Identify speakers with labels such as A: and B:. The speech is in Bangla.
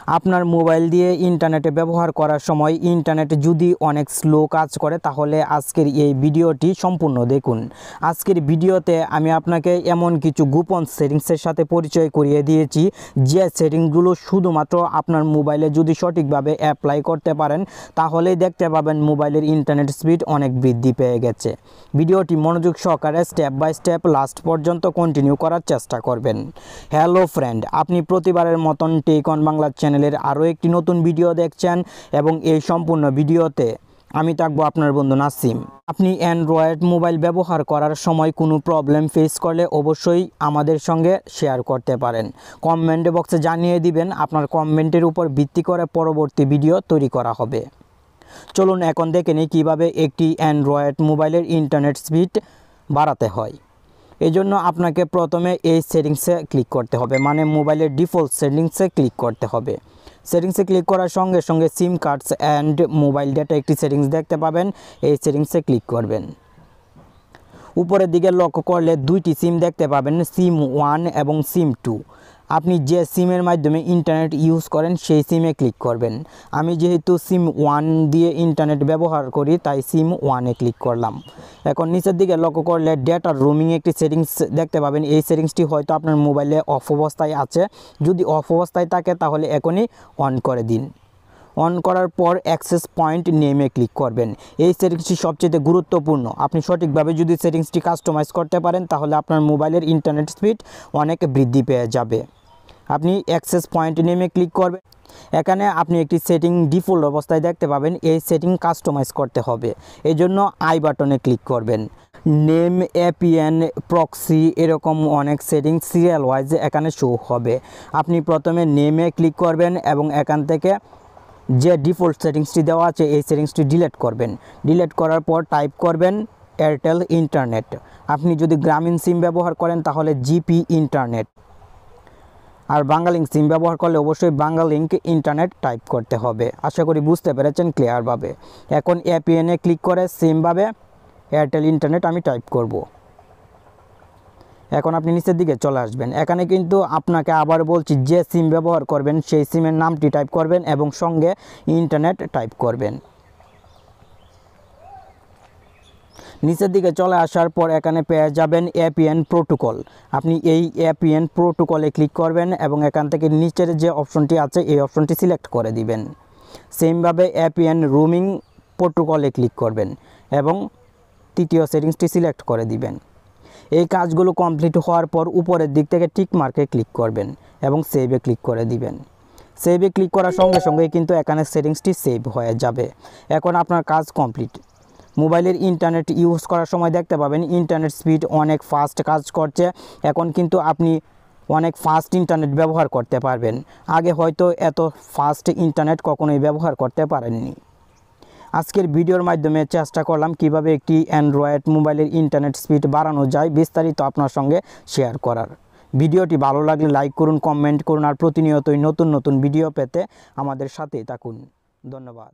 A: আপনার মোবাইল দিয়ে ইন্টারনেটে ব্যবহার করার সময় ইন্টারনেট যদি অনেক স্লো কাজ করে তাহলে আজকের এই ভিডিওটি সম্পূর্ণ দেখুন। আজকের ভিডিওতে আমি আপনাকে এমন কিছু গোপন সেটিংসের সাথে পরিচয় করিয়ে দিয়েছি যে সেটিংসগুলো শুধুমাত্র আপনার মোবাইলে যদি সঠিকভাবে অ্যাপ্লাই করতে পারেন তাহলেই দেখতে পাবেন মোবাইলের ইন্টারনেট স্পিড অনেক বৃদ্ধি পেয়ে গেছে। ভিডিওটি মনোযোগ সহকারে স্টেপ বাই স্টেপ লাস্ট পর্যন্ত কন্টিনিউ করার চেষ্টা করবেন। হ্যালো ফ্রেন্ড, আপনি প্রতিবারের মতন টেক অন বাংলা চ্যানেলের আরও একটি নতুন ভিডিও দেখছেন এবং এই সম্পূর্ণ ভিডিওতে আমি থাকবো আপনার বন্ধু নাসিম। আপনি অ্যান্ড্রয়েড মোবাইল ব্যবহার করার সময় কোনো প্রবলেম ফেস করলে অবশ্যই আমাদের সঙ্গে শেয়ার করতে পারেন। কমেন্ট বক্সে জানিয়ে দিবেন, আপনার কমেন্টের উপর ভিত্তি করে পরবর্তী ভিডিও তৈরি করা হবে। চলুন এখন দেখে নিই কীভাবে একটি অ্যান্ড্রয়েড মোবাইলের ইন্টারনেট স্পিড বাড়াতে হয়। এই জন্য আপনাকে প্রথমে এই সেটিংসে ক্লিক করতে হবে, মানে মোবাইলের ডিফল্ট সেটিংসে ক্লিক করতে হবে। সেটিংসে ক্লিক করার সঙ্গে সঙ্গে সিম কার্ডস অ্যান্ড মোবাইল ডেটা একটি সেটিংস দেখতে পাবেন, এই সেটিংসে ক্লিক করবেন। উপরের দিকে লক্ষ্য করলে দুইটি সিম দেখতে পাবেন, সিম 1 এবং সিম 2। আপনি যে সিমের মাধ্যমে ইন্টারনেট ইউজ করেন সেই সিমে ক্লিক করবেন। আমি যেহেতু সিম 1 দিয়ে ইন্টারনেট ব্যবহার করি তাই সিম 1-এ ক্লিক করলাম। এখন নিচের দিকে লক্ষ্য করলে ডেটা রোমিং একটি সেটিংস দেখতে পাবেন। এই সেটিংসটি হয়তো আপনার মোবাইলে অফ অবস্থায় আছে, যদি অফ অবস্থায় থাকে তাহলে এখনই অন করে দিন। অন করার পর অ্যাক্সেস পয়েন্ট নেমে ক্লিক করবেন। এই সেটিংসটি সবচেয়ে গুরুত্বপূর্ণ। আপনি সঠিকভাবে যদি সেটিংসটি কাস্টমাইজ করতে পারেন তাহলে আপনার মোবাইলের ইন্টারনেট স্পিড অনেক বৃদ্ধি পেয়ে যাবে। আপনি অ্যাক্সেস পয়েন্ট নেমে ক্লিক করবেন। এখানে আপনি একটি সেটিং ডিফল্ট অবস্থায় দেখতে পাবেন, এই সেটিং কাস্টমাইজ করতে হবে। এই জন্য আই বাটনে ক্লিক করবেন। নেম, এপিএন, প্রক্সি এরকম অনেক সেটিং সিরিয়াল ওয়াইজ এখানে শো হবে। আপনি প্রথমে নেমে ক্লিক করবেন এবং এখান থেকে যে ডিফল্ট সেটিংসটি দেওয়া আছে এই সেটিংসটি ডিলিট করবেন। ডিলিট করার পর টাইপ করবেন এয়ারটেল ইন্টারনেট। আপনি যদি গ্রামীণ সিম ব্যবহার করেন তাহলে জিপি ইন্টারনেট, আর বাংলালিংক সিম ব্যবহার করলে অবশ্যই বাংলালিংক ইন্টারনেট টাইপ করতে হবে। আশা করি বুঝতে পেরেছেন ক্লিয়ারভাবে। এখন এপিএনে ক্লিক করে সিমভাবে এয়ারটেল ইন্টারনেট আমি টাইপ করব। এখন আপনি নিচের দিকে চলে আসবেন। এখানে কিন্তু আপনাকে আবার বলছি যে সিম ব্যবহার করবেন সেই সিমের নামটি টাইপ করবেন এবং সঙ্গে ইন্টারনেট টাইপ করবেন। নিচের দিকে চলে আসার পর এখানে পেয়ে যাবেন এপিএন প্রোটোকল। আপনি এই এপিএন প্রোটোকলে ক্লিক করবেন এবং এখান থেকে নিচের যে অপশনটি আছে এই অপশনটি সিলেক্ট করে দিবেন। সেমভাবে এপিএন রোমিং প্রোটোকলে ক্লিক করবেন এবং তৃতীয় সেটিংসটি সিলেক্ট করে দিবেন। এই কাজগুলো কমপ্লিট হওয়ার পর উপরের দিক থেকে টিক মার্কে ক্লিক করবেন এবং সেভে ক্লিক করে দিবেন। সেভে ক্লিক করার সঙ্গে সঙ্গে কিন্তু এখানে সেটিংসটি সেভ হয়ে যাবে। এখন আপনার কাজ কমপ্লিট। মোবাইলের ইন্টারনেট ইউজ করার সময় দেখতে পাবেন ইন্টারনেট স্পিড অনেক ফাস্ট কাজ করছে। এখন কিন্তু আপনি অনেক ফাস্ট ইন্টারনেট ব্যবহার করতে পারবেন। আগে হয়তো এত ফাস্ট ইন্টারনেট কখনোই ব্যবহার করতে পারেননি। আজকের ভিডিওর মাধ্যমে চেষ্টা করলাম কিভাবে একটি অ্যান্ড্রয়েড মোবাইলের ইন্টারনেট স্পিড বাড়ানো যায়, বিস্তারিত আপনার সঙ্গে শেয়ার করার। ভিডিওটি ভালো লাগলে লাইক করুন, কমেন্ট করুন, আর প্রতিনিয়তই নতুন নতুন ভিডিও পেতে আমাদের সাথেই থাকুন। ধন্যবাদ।